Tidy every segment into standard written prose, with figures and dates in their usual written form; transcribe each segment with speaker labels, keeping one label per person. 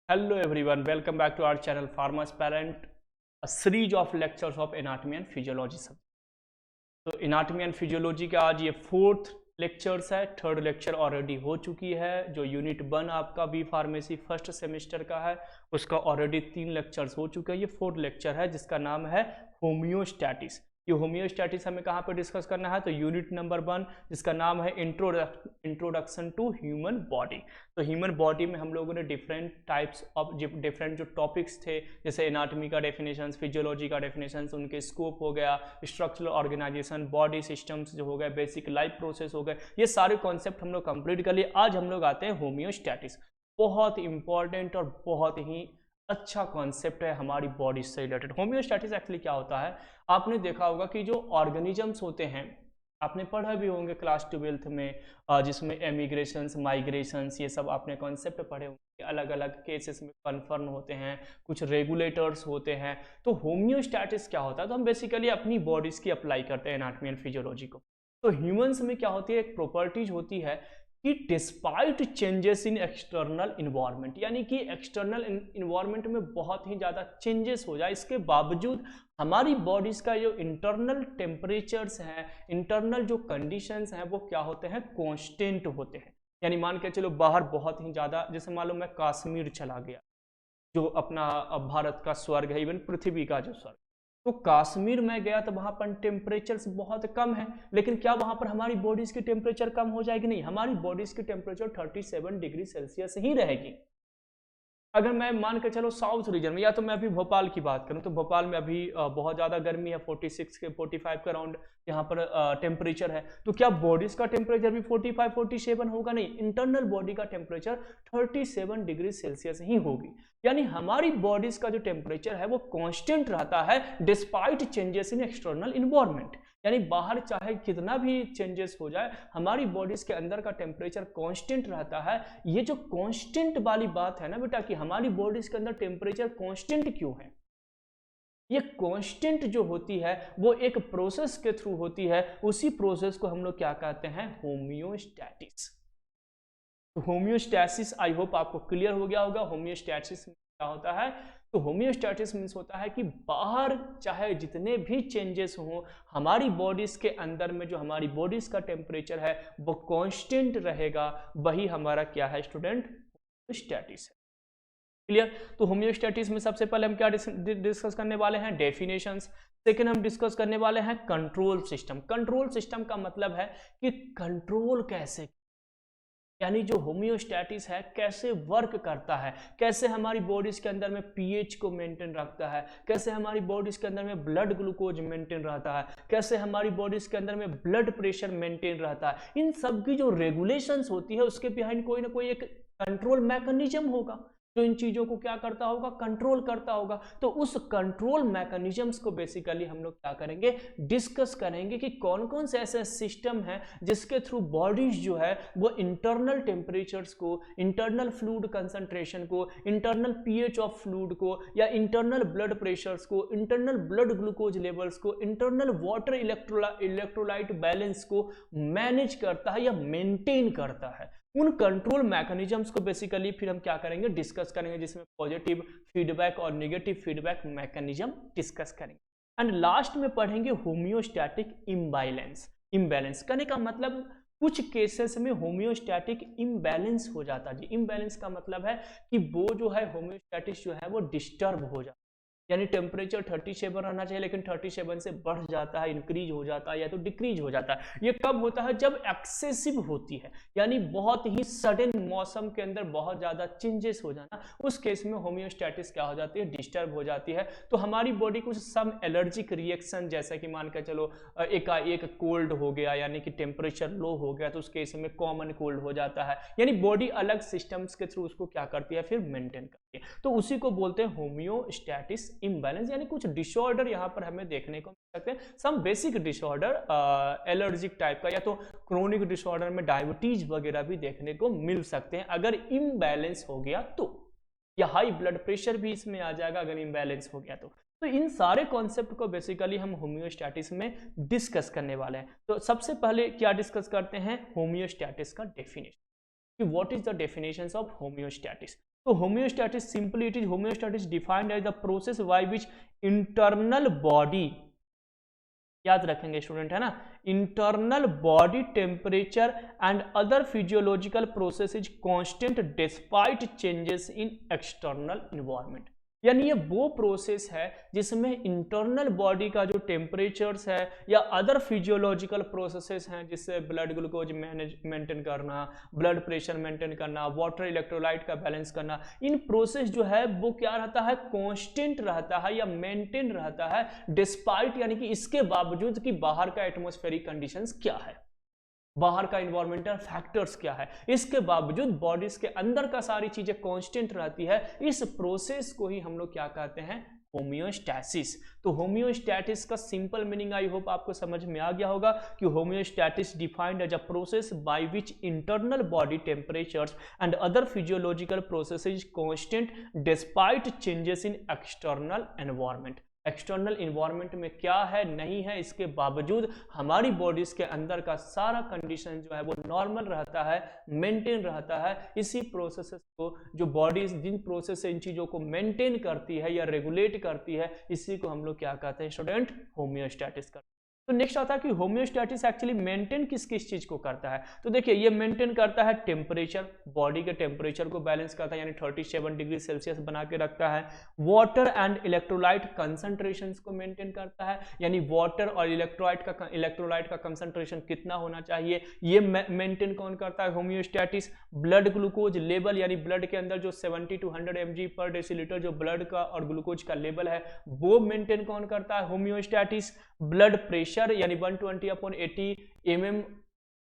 Speaker 1: Hello everyone, welcome back to our channel Pharmaspirant, a series of lectures of anatomy and physiology subject. तो anatomy and physiology का आज ये fourth lectures है। Third lecture already हो चुकी है। जो यूनिट 1 आपका बी फार्मेसी फर्स्ट सेमेस्टर का है उसका ऑलरेडी 3 लेक्चर्स हो चुके हैं। ये फोर्थ लेक्चर है जिसका नाम है होम्योस्टैटिस। ये होम्योस्टैटिस हमें कहाँ पर डिस्कस करना है, तो यूनिट नंबर 1 जिसका नाम है इंट्रोडक्शन टू ह्यूमन बॉडी। तो ह्यूमन बॉडी में हम लोगों ने डिफरेंट टाइप्स ऑफ डिफरेंट जो टॉपिक्स थे, जैसे एनाटॉमी का डेफिनेशंस, फिजियोलॉजी का डेफिनेशंस, उनके स्कोप हो गया, स्ट्रक्चरल ऑर्गेनाइजेशन, बॉडी सिस्टम्स जो हो गए, बेसिक लाइफ प्रोसेस हो गए, ये सारे कॉन्सेप्ट हम लोग कंप्लीट कर लिए। आज हम लोग आते हैं होम्योस्टैटिस। बहुत इंपॉर्टेंट और बहुत ही अच्छा कॉन्सेप्ट है हमारी बॉडी से रिलेटेड। होम्योस्टैटिस एक्चुअली क्या होता है, आपने देखा होगा कि जो ऑर्गेनिजम्स होते हैं, आपने पढ़ा भी होंगे क्लास 12th में, जिसमें एमिग्रेशंस, माइग्रेशंस, ये सब आपने कॉन्सेप्ट पढ़े होंगे। अलग अलग केसेस में कन्फर्म होते हैं, कुछ रेगुलेटर्स होते हैं। तो होम्योस्टैटिस क्या होता है, तो हम बेसिकली अपनी बॉडीज की अप्लाई करते हैं एनाटॉमी एंड फिजियोलॉजी को। तो ह्यूमंस में क्या होती है, एक प्रॉपर्टीज होती है कि despite changes in external environment, यानी कि एक्सटर्नल इन्वायरमेंट में बहुत ही ज़्यादा चेंजेस हो जाए, इसके बावजूद हमारी बॉडीज़ का जो इंटरनल टेम्परेचर्स हैं, इंटरनल जो कंडीशंस हैं, वो क्या होते हैं, कांस्टेंट होते हैं। यानी मान के चलो बाहर बहुत ही ज़्यादा, जैसे मान लो मैं कश्मीर चला गया, जो अपना भारत का स्वर्ग है, इवन पृथ्वी का जो स्वर्ग, तो कश्मीर में गया तो वहां पर टेम्परेचर बहुत कम है, लेकिन क्या वहां पर हमारी बॉडीज की टेम्परेचर कम हो जाएगी? नहीं, हमारी बॉडीज की टेम्परेचर 37 डिग्री सेल्सियस ही रहेगी। अगर मैं मान के चलो साउथ रीजन में, या तो मैं अभी भोपाल की बात करूं, तो भोपाल में अभी बहुत ज़्यादा गर्मी है, 46 के 45 के अराउंड यहाँ पर टेम्परेचर है, तो क्या बॉडीज का टेम्परेचर भी 45 47 होगा? नहीं, इंटरनल बॉडी का टेम्परेचर 37 डिग्री सेल्सियस ही होगी। यानी हमारी बॉडीज का जो टेम्परेचर है वो कांस्टेंट रहता है despite changes in external environment. यानी बाहर चाहे कितना भी चेंजेस हो जाए, हमारी बॉडीज के अंदर का टेम्परेचर कांस्टेंट रहता है। ये जो कांस्टेंट वाली बात है ना बेटा, कि हमारी बॉडीज के अंदर टेम्परेचर कांस्टेंट क्यों है, ये कांस्टेंट जो होती है वो एक प्रोसेस के थ्रू होती है। उसी प्रोसेस को हम लोग क्या कहते हैं, होम्योस्टैटिस। तो होम्योस्टैसिस आई होप आपको क्लियर हो गया होगा। होम्योस्टैटिस क्या होता है, तो होम्योस्टैटिस मीन्स होता है कि बाहर चाहे जितने भी चेंजेस हों, हमारी बॉडीज के अंदर में जो हमारी बॉडीज का टेम्परेचर है वो कांस्टेंट रहेगा। वही हमारा क्या है स्टूडेंट, होम्योस्टैटिस है। क्लियर? तो होम्योस्टैटिस में सबसे पहले हम क्या डिस्कस करने वाले हैं, डेफिनेशंस। सेकेंड हम डिस्कस करने वाले हैं कंट्रोल सिस्टम। कंट्रोल सिस्टम का मतलब है कि कंट्रोल कैसे, यानी जो होम्योस्टैटिस है कैसे वर्क करता है, कैसे हमारी बॉडीज के अंदर में पीएच को मेंटेन रखता है, कैसे हमारी बॉडीज के अंदर में ब्लड ग्लूकोज मेंटेन रहता है, कैसे हमारी बॉडीज के अंदर में ब्लड प्रेशर मेंटेन रहता है। इन सब की जो रेगुलेशंस होती है उसके बिहाइंड कोई ना कोई एक कंट्रोल मैकेनिज्म होगा जो इन चीजों को क्या करता होगा, कंट्रोल करता होगा। तो उस कंट्रोल मैकेनिज्म्स को बेसिकली हम लोग क्या करेंगे, डिस्कस करेंगे कि कौन कौन से ऐसे सिस्टम है जिसके थ्रू बॉडीज जो है वो इंटरनल टेम्परेचर्स को, इंटरनल फ्लूइड कंसंट्रेशन को, इंटरनल पीएच ऑफ फ्लूइड को, या इंटरनल ब्लड प्रेशर्स को, इंटरनल ब्लड ग्लूकोज लेवल्स को, इंटरनल वाटर इलेक्ट्रोलाइट बैलेंस को मैनेज करता है या मेंटेन करता है। उन कंट्रोल मैकेनिज्म्स को बेसिकली फिर हम क्या करेंगे, डिस्कस करेंगे, जिसमें पॉजिटिव फीडबैक और नेगेटिव फीडबैक मैकेनिज्म डिस्कस करेंगे। एंड लास्ट में पढ़ेंगे होम्योस्टैटिक इम्बैलेंस। इम्बैलेंस करने का मतलब कुछ केसेस में होम्योस्टैटिक इम्बैलेंस हो जाता है जी। इम्बैलेंस का मतलब है कि वो जो है होम्योस्टैटिस जो है वो डिस्टर्ब हो जाता है, यानी टेम्परेचर 37 रहना चाहिए लेकिन 37 से बढ़ जाता है, इंक्रीज हो जाता है या तो डिक्रीज हो जाता है। ये कब होता है, जब एक्सेसिव होती है, यानी बहुत ही सडन मौसम के अंदर बहुत ज़्यादा चेंजेस हो जाना, उस केस में होम्योस्टैटिस क्या हो जाती है, डिस्टर्ब हो जाती है। तो हमारी बॉडी कुछ सम एलर्जिक रिएक्शन, जैसा कि मान कर चलो एकाएक कोल्ड हो गया, यानी कि टेम्परेचर लो हो गया, तो उस केस में कॉमन कोल्ड हो जाता है। यानी बॉडी अलग सिस्टम्स के थ्रू उसको क्या करती है, फिर मेंटेन करती है। तो उसी को बोलते हैं होम्योस्टैटिस इम्बैलेंस। यानी कुछ डिसऑर्डर यहाँ पर हमें देखने को मिल सकते हैं, some basic disorder allergic type का, या तो क्रोनिक डिसऑर्डर में डायबिटीज वगैरह भी देखने को मिल सकते हैं अगर इम्बैलेंस हो गया तो, या हाई ब्लड प्रेशर भी इसमें आ जाएगा अगर इम्बैलेंस हो गया तो इन सारे कॉन्सेप्ट को बेसिकली हम होम्योस्टैटिस में डिस्कस करने वाले हैं। तो सबसे पहले क्या डिस्कस करते हैं, होम्योस्टैटिस का डेफिनेशन, कि what is the definition of homeostasis. तो homeostasis simply it is homeostasis defined as the process by which internal body, याद रखेंगे स्टूडेंट, है ना, internal body temperature and other physiological process is constant despite changes in external environment. यानी ये वो process है जिसमें इंटरनल बॉडी का जो टेम्परेचर्स है या अदर फिजियोलॉजिकल प्रोसेसेस हैं, जिससे ब्लड ग्लूकोज मेंटेन करना, ब्लड प्रेशर मेंटेन करना, वाटर इलेक्ट्रोलाइट का बैलेंस करना, इन प्रोसेस जो है वो क्या रहता है, कांस्टेंट रहता है या मेंटेन रहता है डिस्पाइट, यानी कि इसके बावजूद कि बाहर का एटमॉस्फेरिक कंडीशंस क्या है, बाहर का इन्वायरमेंटल फैक्टर्स क्या है, इसके बावजूद बॉडीज के अंदर का सारी चीजें कांस्टेंट रहती है। इस प्रोसेस को ही हम लोग क्या कहते हैं, होम्योस्टैसिस। तो होम्योस्टैटिस का सिंपल मीनिंग आई होप आपको समझ में आ गया होगा कि homeostasis defined as a process by which internal body temperatures and other physiological processes constant despite changes in external environment. External environment में क्या है नहीं है, इसके बावजूद हमारी बॉडीज के अंदर का सारा कंडीशन जो है वो नॉर्मल रहता है, मेंटेन रहता है। इसी प्रोसेस को जो बॉडीज जिन प्रोसेस से इन चीजों को मेंटेन करती है या रेगुलेट करती है, इसी को हम लोग क्या कहते हैं स्टूडेंट, होम्योस्टैटिस करते हैं। तो नेक्स्ट आता है कि होम्योस्टैटिस एक्चुअली मेंटेन किस किस चीज को करता है। तो देखिए ये मेंटेन करता है टेम्परेचर, बॉडी के टेम्परेचर को बैलेंस करता है, यानी 37 डिग्री सेल्सियस बना के रखता है। वाटर एंड इलेक्ट्रोलाइट कंसंट्रेशन को मेंटेन करता है, यानी वाटर और इलेक्ट्रोलाइट का कंसंट्रेशन कितना होना चाहिए, ये मेंटेन कौन करता है, होम्योस्टैटिस। ब्लड ग्लूकोज लेवल, यानी ब्लड के अंदर जो 70 to 100 mg पर डेसीलीटर जो ब्लड का और ग्लूकोज का लेवल है वो मेंटेन कौन करता है, होम्योस्टैटिस। ब्लड प्रेशर यानी 120/80 mm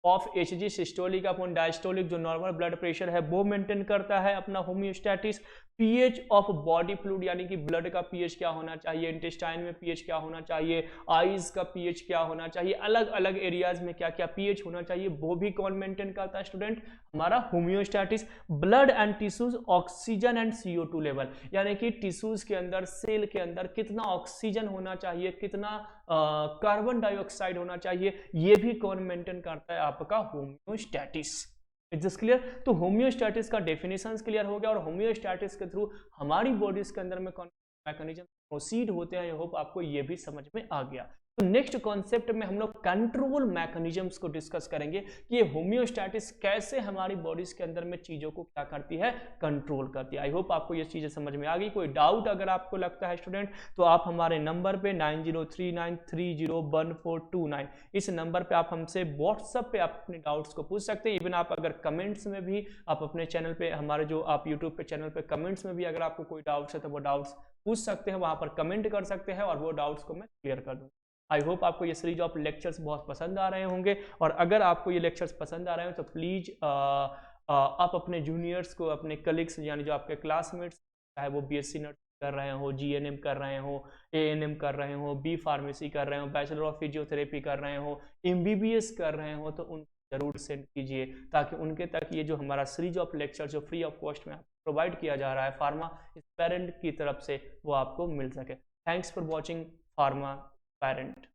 Speaker 1: of Hg systolic upon diastolic, जो नॉर्मल ब्लड प्रेशर है वो मेंटेन करता है अपना होम्योस्टैटिस। पीएच ऑफ बॉडी फ्लूइड, यानी कि ब्लड का पीएच क्या होना चाहिए, इंटेस्टाइन में पीएच क्या होना चाहिए, आईज का पीएच क्या होना चाहिए, अलग अलग एरियाज में क्या क्या पीएच होना चाहिए, वो भी कौन मेंटेन करता है स्टूडेंट, हमारा homeostasis. Blood and tissues oxygen and CO2 level, यानी कि टिश्यूज के अंदर, सेल के अंदर कितना ऑक्सीजन होना चाहिए, कितना कार्बन डाइऑक्साइड होना चाहिए, ये भी कौन मेंटेन करता है, आपका होम्योस्टैटिस। It's clear. तो होम्योस्टैटिस का डेफिनेशन क्लियर हो गया, और होम्योस्टैटिस के थ्रू हमारी बॉडीज के अंदर में कौन मैकेनिज्म प्रोसीड होते हैं, आई होप आपको ये भी समझ में आ गया। तो नेक्स्ट कॉन्सेप्ट में हम लोग कंट्रोल मैकेनिज्म्स को डिस्कस करेंगे कि ये होम्योस्टैटिस कैसे हमारी बॉडीज के अंदर में चीजों को क्या करती है, कंट्रोल करती है। आई होप आपको ये चीजें समझ में आ गई। कोई डाउट अगर आपको लगता है स्टूडेंट, तो आप हमारे नंबर पे 9039301429 इस नंबर पे आप हमसे व्हाट्सएप पे आप अपने डाउट्स को पूछ सकते हैं। इवन आप अगर कमेंट्स में भी आप अपने चैनल पे, हमारे जो आप यूट्यूब पे चैनल पे कमेंट्स में भी अगर आपको कोई डाउट्स है तो वो डाउट्स पूछ सकते हैं, वहां पर कमेंट कर सकते हैं और वो डाउट्स को मैं क्लियर कर दूंगा। आई होप आपको ये सीरीज ऑफ लेक्चर्स बहुत पसंद आ रहे होंगे, और अगर आपको ये लेक्चर्स पसंद आ रहे हो तो प्लीज़ आप अपने जूनियर्स को, अपने कलीग्स यानी जो आपके क्लासमेट्स, चाहे वो BSc नर्सिंग कर रहे हो, GNM कर रहे हो, ANM कर रहे हो, B फार्मेसी कर रहे हो, बैचलर ऑफ फिजियोथेरेपी कर रहे हो, MBBS कर रहे हो, तो उन जरूर सेंड कीजिए, ताकि उनके तक ये जो हमारा सीरीज ऑफ लेक्चर जो फ्री ऑफ कॉस्ट में प्रोवाइड किया जा रहा है फार्मा पेरेंट की तरफ से, वो आपको मिल सके। Thanks for watching pharma parent.